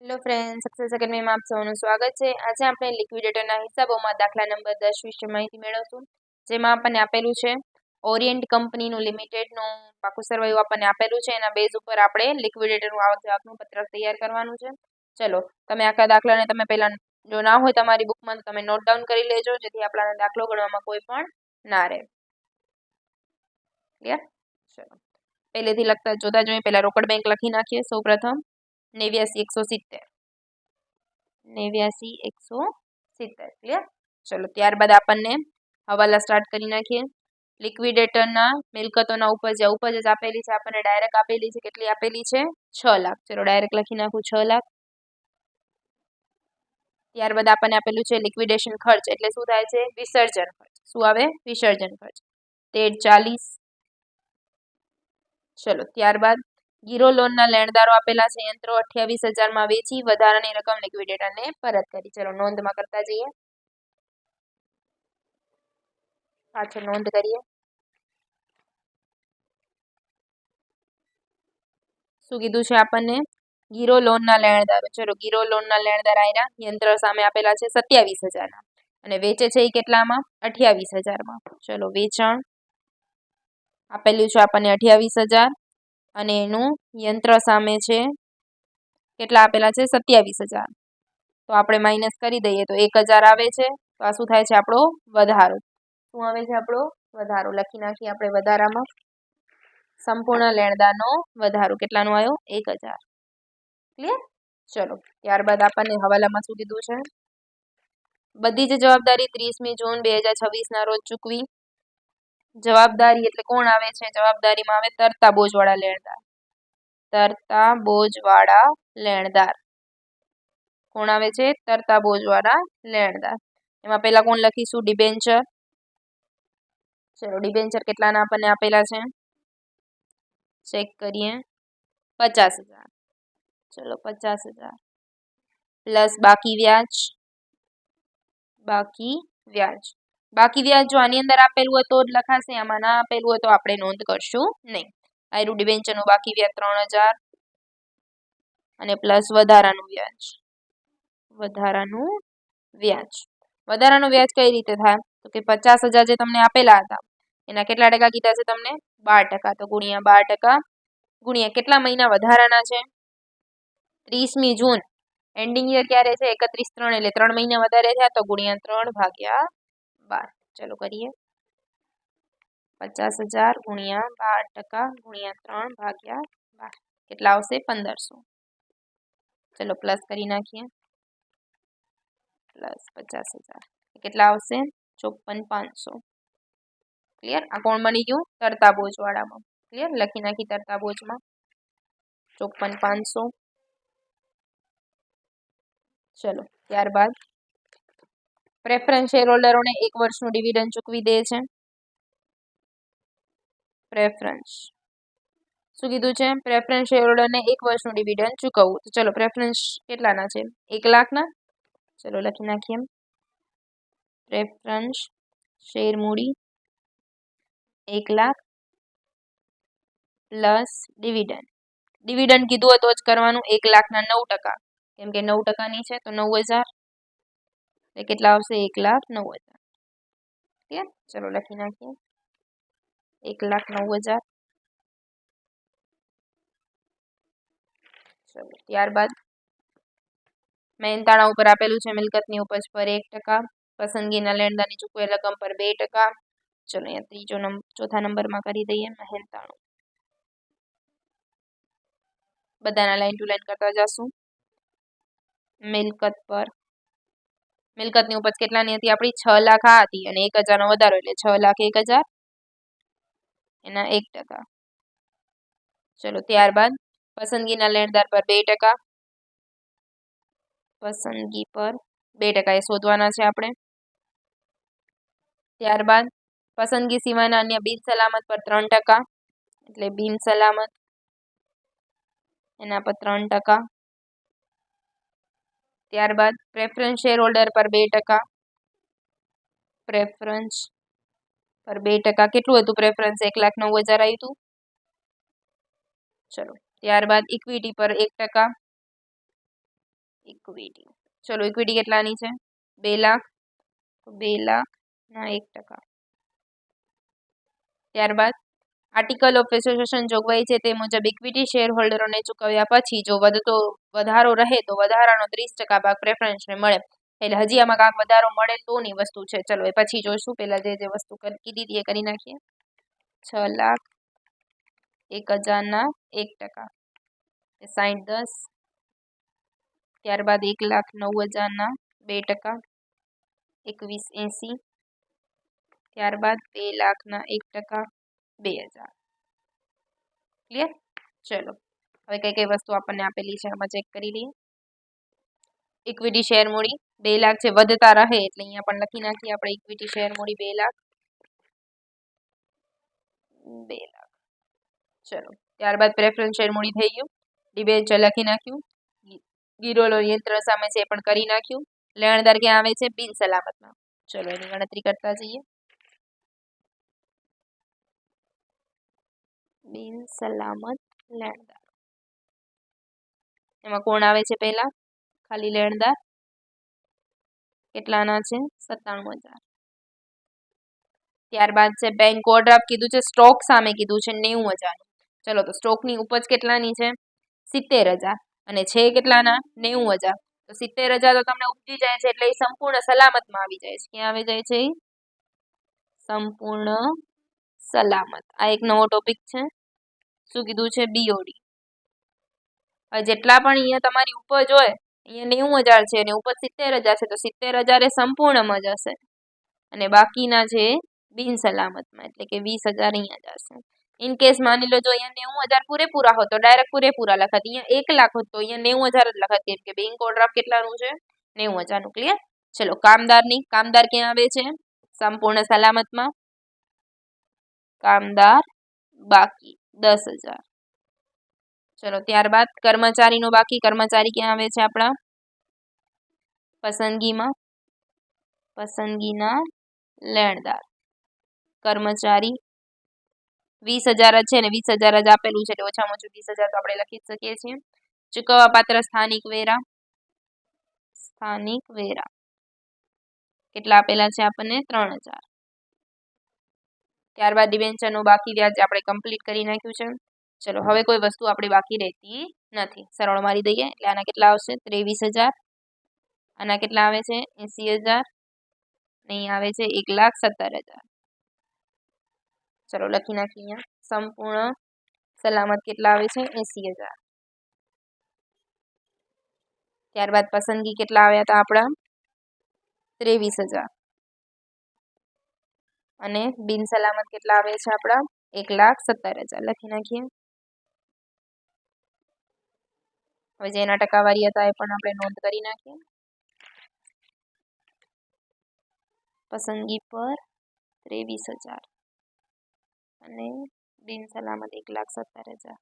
Hello friend, success એકેડમીમાં આપ સૌનું સ્વાગત છે. આજે આપણે લિક્વિડેટરના હિસાબોમાં દાખલા નંબર 10 વિશે માહિતી મેળવશું. જેમાં આપણને આપેલું છે ઓરિયન્ટ કંપનીનું લિમિટેડનું પાકું સરવાળું આપણને આપેલું છે. એના બેઝ ઉપર આપણે લિક્વિડેટરનું આવક જાવકનું પત્રક તૈયાર કરવાનું છે. ચલો, તમે આખા દાખલાને તમે પહેલા જો ના હોય તમારી બુકમાં તો તમે નોટ ડાઉન કરી લેજો, જેથી આપણાને દાખલો ગણવામાં કોઈ પણ ના રહે. ક્લિયર? ચલો, પહેલેથી લખતા જોતા જોઈએ. પહેલા રોકડ બેંક લખી નાખીએ. સૌ પ્રથમ 89,170 89,170. ક્લિયર? ચલો, ત્યારબાદ આપણને હવાલા સ્ટાર્ટ કરી નાખીએ. લિક્વિડેટરના મિલકતોના ઉપજ આપેલી છે, આપણને ડાયરેક્ટ આપેલી છે. કેટલી આપેલી છે? 6 લાખ. ચલો, ડાયરેક્ટ લખી નાખું 6 લાખ. ત્યારબાદ આપણને આપેલું છે લિક્વિડેશન ખર્ચ, એટલે શું થાય છે? વિસર્જન ખર્ચ. શું આવે? વિસર્જન ખર્ચ 13,40. ચલો, ત્યારબાદ ગીરો લોનના લેણદારો આપેલા છે. યંત્રો 28,000 વેચી વધારાની રકમ લિક્વિડેટરને પરત કરી. ચલો, નોંધમાં કરતા જઈએ. પાછળ નોંધ કરીએ. શું કીધું છે આપણને? ગીરો લોનના લેણદારો. ચલો, ગીરો લોનના લેણદાર આયરા યંત્ર સામે આપેલા છે 27,000 અને વેચે છે એ કેટલામાં? 28,000. ચલો, વેચાણ આપેલું છે આપણને 28,000 અને એનું યંત્ર સામે છે કેટલા આપેલા છે? 27,000. તો આપણે માઇનસ કરી દઈએ તો 1,000 આવે છે. તો આ શું થાય છે? આપણો વધારો. શું આવે છે? આપણો વધારો. લખી નાખીએ આપણે વધારામાં. સંપૂર્ણ લેણદારનો વધારો કેટલાનો આવ્યો? 1,000. ક્લિયર? ચલો, ત્યારબાદ આપણને હવાલામાં શું કીધું છે? બધી જ જવાબદારી 30મી જૂન 2026 રોજ ચૂકવી. જવાબદારી એટલે કોણ આવે છે? જવાબદારીમાં આવે તરતા બોજવાળા લેણદાર. તરતા બોજવાળા લેણદાર. કોણ આવે છે? તરતા બોજવાળા લેણદાર. એમાં પહેલા કોણ લખીશું? ડિબેન્ચર. ચલો, ડિબેન્ચર કેટલાના આપણને આપેલા છે? ચેક કરીએ. 50,000. ચલો, 50,000 પ્લસ બાકી વ્યાજ. બાકી વ્યાજ જો આની અંદર આપેલું હોય તો જ લખાશે, આમાં ના આપેલું હોય તો આપણે નોંધ કરશું નહીં. આયરું ડિબેન્ચરનું બાકી વ્યાજ 3,000 અને પ્લસ વધારાનું વ્યાજ. વધારાનું વ્યાજ કઈ રીતે થાય? તો કે 50,000 જે તમને આપેલા હતા એના કેટલા ટકા કીધા છે તમને? 12%. તો ગુણ્યા 12% ગુણ્યા કેટલા મહિના વધારાના છે? 30મી જૂન. એન્ડિંગ યર ક્યારે છે? 31/3, એટલે 3 મહિના વધારે થયા તો ગુણ્યા 3/12. ચલો કરીએ. 50,000 ગુણ્યા 12% ગુણ્યા 3/12 કેટલા આવશે? 1,500. ચલો, પ્લસ કરી નાખીએ. પ્લસ 50,000 કેટલા આવશે? 54,500. ક્લિયર? આ કોણ બની ગયું? તરતા બોજવાળામાં. ક્લિયર? લખી નાખી તરતા બોજમાં 54,500. ચલો, ત્યારબાદ પ્રેફરન્સ શેર હોલ્ડરોને 1 વર્ષનું ડિવિડન્ડ ચૂકવી દે છે. પ્રેફરન્સ શું કીધું છે? પ્રેફરન્સ શેર હોલ્ડરને 1 વર્ષનું ડિવિડન્ડ ચૂકવવું. તો ચલો, પ્રેફરન્સ કેટલાના છે? 1 લાખના. ચલો, લખી નાખીએ. પ્રેફરન્સ શેર મૂડી 1 લાખ પ્લસ ડિવિડન્ડ કીધું હોય તો જ કરવાનું. 1 લાખના 9%, કેમ કે 9%ની છે તો 9,000 એટલે કેટલા આવશે? 1,09,000. ક્લિયર? ચલો, લખી નાખીએ 1,09,000. ચલો, ત્યારબાદ મહેનતાણા ઉપર આપેલું છે મિલકતની ઉપજ પર 1%, પસંદગીના લેણદારની ચૂકવેલ રકમ પર 2%. ચલો, અહીંયા ચોથા નંબરમાં કરી દઈએ મહેનતાણું. બધાના લાઈન ટુ લાઈન કરતા જશું. મિલકતની ઉપજ કેટલાની હતી આપણી? 6 લાખ આ હતી અને 1,000નો વધારો એટલે 6,01,000 એના 1%. ચલો, ત્યારબાદ પસંદગીના લેણદાર પર 2%. પસંદગી પર 2% એ શોધવાના છે આપણે. ત્યારબાદ પસંદગી સિવાયના અન્ય બિન સલામત પર 3%, એટલે બિન સલામત એના પર 3%. ત્યારબાદ પ્રેફરન્સ શેર હોલ્ડર પર 2%. પ્રેફરન્સ પર 2%. કેટલું હતું પ્રેફરન્સ? 1,09,000 આવ્યું હતું. ચલો, ત્યારબાદ ઇક્વિટી પર 1%. ઇક્વિટી, ચલો ઇક્વિટી કેટલાની છે? 2 લાખ, તો 2 લાખના 1%. ત્યારબાદ આર્ટિકલ ઓફ એસોસિએશન જોગવાઈ છે તે મુજબ ઇક્વિટી શેર હોલ્ડરોને ચૂકવ્યા પછી જો વધારો રહે તો વધારાનો 30% ભાગ પ્રેફરન્સને મળે. એટલે હજી આમાં કાંક વધારો મળે તોની વસ્તુ છે. ચલો એ પછી જોઈશું. પહેલા જે વસ્તુ કીધી હતી એ કરી નાખીએ. 6,01,000ના 1%, 60,10. ત્યારબાદ 1,09,000ના 2%, 21,80. ત્યારબાદ 2 લાખના 1%, 2,000. ક્લિયર? ચલો હવે કઈ કઈ વસ્તુ આપણને આપેલી છે આમાં ચેક કરી લઈએ. ઇક્વિટી શેર મૂડી 2 લાખ છે, વધતા રહે એટલે અહીંયા પણ લખી નાખીએ આપણે ઇક્વિટી શેર મૂડી 2 લાખ. 2 લાખ. ચલો ત્યારબાદ પ્રેફરન્સ શેર મૂડી થઈ ગયું. ડિબેન્ચર લખી નાખ્યું. ગીરો લોન યંત્ર સામે છે એ પણ કરી નાખ્યું. લેણદાર ક્યાં આવે છે? બિન સલામતમાં. ચલો એની ગણતરી કરતા જઈએ. બિન સલામત લેણદાર એમાં કોણ આવે છે? પહેલા ખાલી લેણદાર. કેટલાના છે? 97,000. ત્યારબાદ છે બેંક ઓવરડ્રાફ્ટ કીધું છે, સ્ટોક સામે કીધું છે 90,000. ચલો તો સ્ટોકની ઉપજ કેટલાની છે? 70,000 અને છે કેટલાના? 90,000. તો 70,000 તો તમને ઉપજી જાય છે એટલે એ સંપૂર્ણ સલામતમાં આવી જાય છે. ક્યાં આવી જાય છે? સંપૂર્ણ સલામત. આ એક નવો ટોપિક છે. શું કીધું છે? બીઓડી. હવે જેટલા પણ અહીંયા તમારી ઉપજ હોય, અહીંયા 90,000 છે અને ઉપજ 70,000 છે, તો 70,000 એ સંપૂર્ણમાં જશે અને બાકીના છે બિન સલામતમાં, એટલે કે 20,000 અહીંયા જશે. ઇન કેસ માની લો જો અહીંયા 90,000 પૂરેપૂરા હોત તો ડાયરેક્ટ પૂરેપૂરા લખાત. અહીંયા 1 લાખ હોત તો અહીંયા 90,000 જ લખાત, કેમ કે બેંક ઓવરડ્રાફ્ટ કેટલાનું છે? 90,000નું. ક્લિયર? ચલો કામદાર ક્યાં આવે છે? સંપૂર્ણ સલામતમાં. કામદાર બાકી 10,000. ચલો ત્યારબાદ કર્મચારીનો બાકી. કર્મચારી ક્યાં આવે છે આપણા? પસંદગીના લેણદાર. કર્મચારી 20,000 જ છે ને 20,000 જ આપેલું છે એટલે ઓછામાં ઓછું 20,000 તો આપણે લખી જ શકીએ છીએ. ચૂકવવા પાત્ર સ્થાનિક વેરા કેટલા આપેલા છે આપણને? 3,000. ત્યારબાદ ડિબેન્ચરનું બાકી વ્યાજ આપણે કમ્પ્લીટ કરી નાખ્યું છે. ચલો હવે કોઈ વસ્તુ આપણી બાકી રહેતી નથી. સરળ મારી દઈએ એટલે આના કેટલા આવશે? 23,000. આના કેટલા આવે છે? 80,000. અહીં આવે છે 1,17,000. ચલો લખી નાખીએ અહીંયા. સંપૂર્ણ સલામત કેટલા આવે છે? 80,000. ત્યારબાદ પસંદગી કેટલા આવ્યા હતા આપણા? 23,000. અને બિન સલામત કેટલા આવે છે આપણા? 1,17,000. લખી નાખીએ. હવે જેના ટકાવારી હતા એ પણ આપણે નોંધ કરી નાખીએ. પસંદગી પર 23,000 અને બિન સલામત 1,17,000.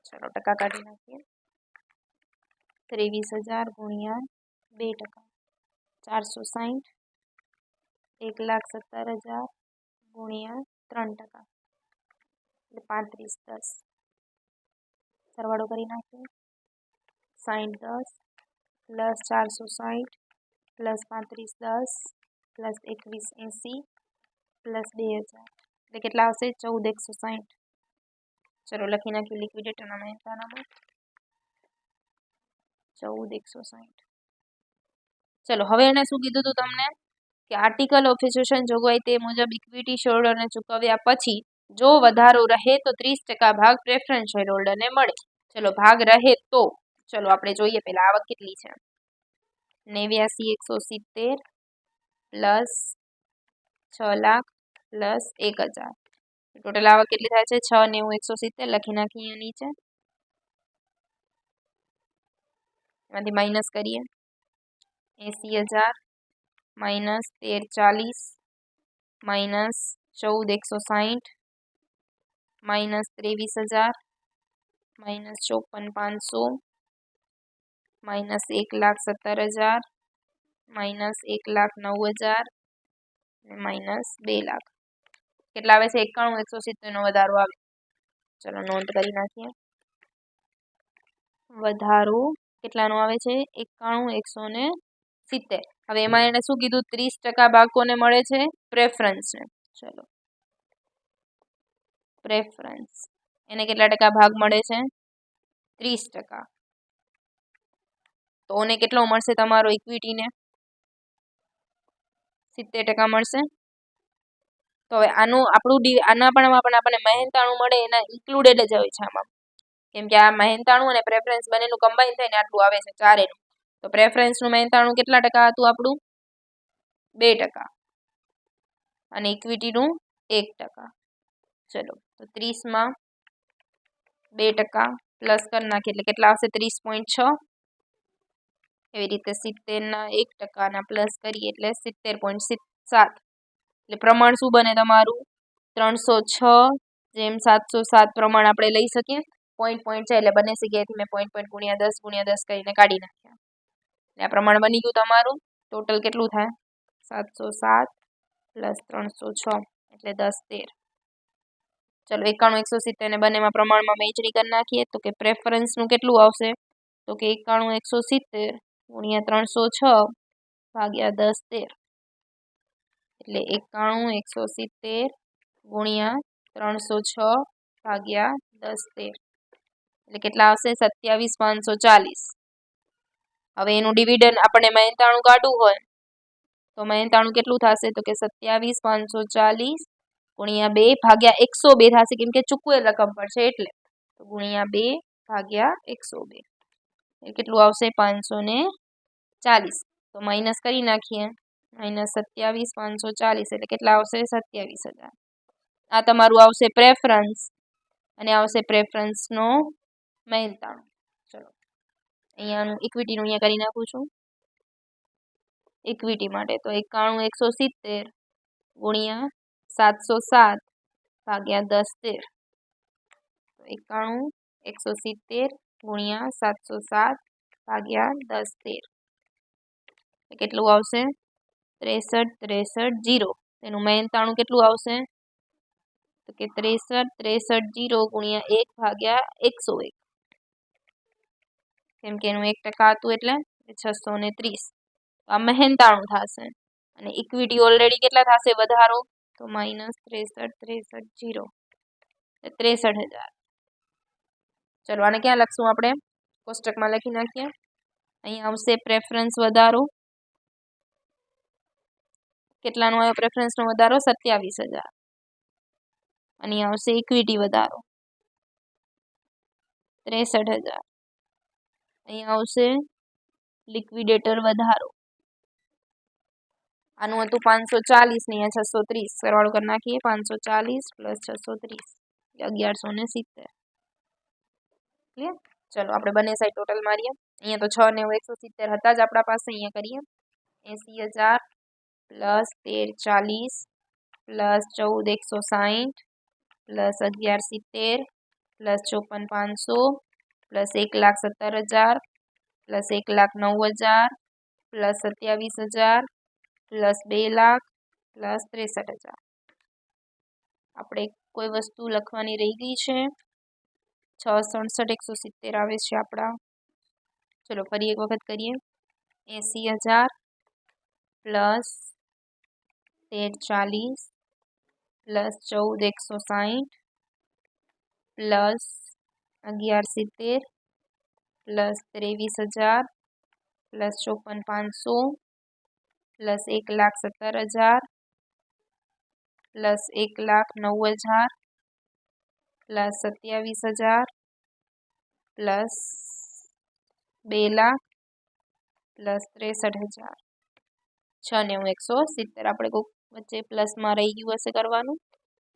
ચલો ટકા કાઢી નાખીએ. 23,000 ગુણ્યા 2%, 460. 1,17,000 ગુણ્યા 3%, એટલે 35,10. સરવાળો કરી નાખીએ. 60,10 પ્લસ 460 પ્લસ 35,10 પ્લસ 21,80 પ્લસ 2,000, એટલે કેટલા આવશે? 14,160. ચલો લખી નાખીએ લિક્વિડેટરના મહેનતાણામાં 14,160. ચલો હવે એને શું કીધું હતું તમને? કે આર્ટિકલ ઓફ એસોસિએશન જોગવાઈ તે મુજબ ઇક્વિટી શેરહોલ્ડરને ચૂકવ્યા પછી જો વધારો રહે તો 30% ભાગ પ્રેફરન્સ શેરહોલ્ડરને મળે. ચલો ભાગ રહે તો ચલો આપણે જોઈએ પહેલા આવક કેટલી છે? 89,170 પ્લસ 6 લાખ પ્લસ 1,000. ટોટલ આવક કેટલી થાય છે? 6,90,170. લખી નાખીએ અહીંયા નીચે. એમાંથી માઇનસ કરીએ. 80,000 minus 13,40 minus 14,160 minus 23,000 minus 54,500 minus 1,17,000 minus 1,09,000 minus 2 lakh. કેટલા આવે છે? 91,170 નો વધારો આવે. ચલો નોંધ કરી નાખીએ. વધારો કેટલાનું આવે છે 91,170. હવે એમાં એને શું કીધું 30% ભાગ કોને મળે છે પ્રેફરન્સને. ચલો પ્રેફરન્સ એને કેટલા ટકા ભાગ મળે છે 30%. તો એને કેટલો મળશે તમારો ઇક્વિટીને 70% મળશે. તો હવે આનું આના પણ આપણને મહેનતાણું મળે એના ઇન્ક્લુડેડ જ હોય છે આમાં, કેમ કે આ મહેનતાણું અને પ્રેફરન્સ બંનેનું કમ્બાઈન થઈને આટલું આવે છે ચારેનું. તો પ્રેફરન્સનું મહેનતાણું કેટલા ટકા હતું આપણું 2% અને ઇક્વિટીનું 1%. ચલો તો 30માં 2% પ્લસ કરી નાખીએ એટલે કેટલા આવશે 30.6. એવી રીતે 70ના 1% પ્લસ કરીએ એટલે 70.7. એટલે પ્રમાણ શું બને તમારું 306/707 પ્રમાણ આપણે લઈ શકીએ. પોઈન્ટ છે એટલે બંને જગ્યાએથી મેં પોઈન્ટ ગુણ્યા 10 કરીને કાઢી નાખ્યા. એટલે આ પ્રમાણ બની ગયું તમારું. ટોટલ કેટલું થાય 707 પ્લસ 306 એટલે 10 13. ચલો 91,170 ને બંનેમાં પ્રમાણમાં વહેંચણી કરી નાખીએ તો કે પ્રેફરન્સનું કેટલું આવશે તો કે 91,170 ગુણ્યા 306 ભાગ્યા 10 13. એટલે 91,170 ગુણ્યા 306 ભાગ્યા 10 13 એટલે કેટલા આવશે 27,540. હવે એનું ડિવિડન્ડ આપણે મહેનતાણું કાઢવું હોય તો મહેનતાણું કેટલું થશે તો કે 27,540 ગુણ્યા 2 ભાગ્યા 102 થશે, કેમ કે ચૂકવેલ રકમ પર છે એટલે. તો ગુણ્યા 2 ભાગ્યા 102 એ કેટલું આવશે 540. તો માઇનસ કરી નાખીએ -27,540 એટલે કેટલા આવશે 27,000. આ તમારું આવશે પ્રેફરન્સ અને આવશે પ્રેફરન્સનો મહેનતાણું. ચલો અહીંયાનું ઇક્વિટીનું અહીંયા કરી નાખું છું. ઇક્વિટી માટે તો 91,170 ગુણ્યા 707 ભાગ્યા 10 13. તો 91,170 ગુણ્યા 707 ભાગ્યા 10 13 કેટલું આવશે 63,63,0. તેનું મહેનતાણું કેટલું આવશે તો કે 63,63,0 ગુણ્યા 1 ભાગ્યા 101, કેમ કે એનું 1% હતું એટલે 630. આ મહેનતાણું થશે અને ઇક્વિટી ઓલરેડી કેટલા થશે વધારો તો -63,63,0 63,000. ચલો આને ક્યાં લખશું આપણે કોષ્ટકમાં લખી નાખીએ. અહીં આવશે પ્રેફરન્સ વધારો. કેટલાનો આવ્યો પ્રેફરન્સનો વધારો 27,000. અને આવશે ઇક્વિટી વધારો 63,000. અહીં આવશે લિક્વિડેટર વધારો. આનું હતું 540 ને અહીંયા 630. સરવાળો કરી નાખીએ 540 પ્લસ 630 1170. ક્લિયર. ચલો આપણે બંને સાઈડ ટોટલ મારીએ. અહીંયા તો 6,90,170 હતા જ આપણા પાસે. અહીંયા કરીએ 80,000 plus 1340 plus 14,160 plus 1170 plus 54,500 plus 1,70,000 plus 1,09,000 plus 27,000 plus 2 lakh plus 63,000. આપણે કોઈ વસ્તુ લખવાની રહી ગઈ છે. 667,170 આવે છે આપણા. ચલો ફરી એક વખત કરીએ 80,000 plus 1340 plus 14,160 plus 1170 plus 23,000 plus 54,500 plus 1,70,000 plus 1,09,000 plus 27,000 plus 2 lakh plus 63,000. 6,90,170. આપણે કોઈક વચ્ચે પ્લસમાં રહી ગયું હશે કરવાનું.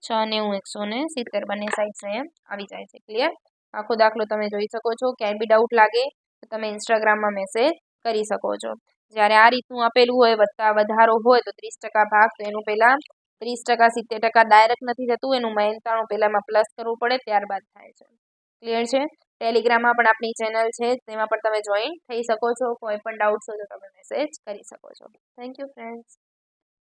6,90,170 બંને સાઈડ સેમ આવી જાય છે. ક્લિયર. આખો દાખલો તમે જોઈ શકો છો. ક્યાંય બી ડાઉટ લાગે તો તમે ઇન્સ્ટાગ્રામમાં મેસેજ કરી શકો છો. જ્યારે આ રીતનું આપેલું હોય વધારો હોય તો 30% ભાગ, તો એનું પહેલાં 30% 70% ડાયરેક્ટ નથી થતું. એનું મહેનતાણું પહેલાંમાં પ્લસ કરવું પડે, ત્યારબાદ થાય છે. ક્લિયર છે. ટેલિગ્રામમાં પણ આપણી ચેનલ છે, તેમાં પણ તમે જોઈન થઈ શકો છો. કોઈ પણ ડાઉટ્સ હોય તો તમે મેસેજ કરી શકો છો. Thank you friends.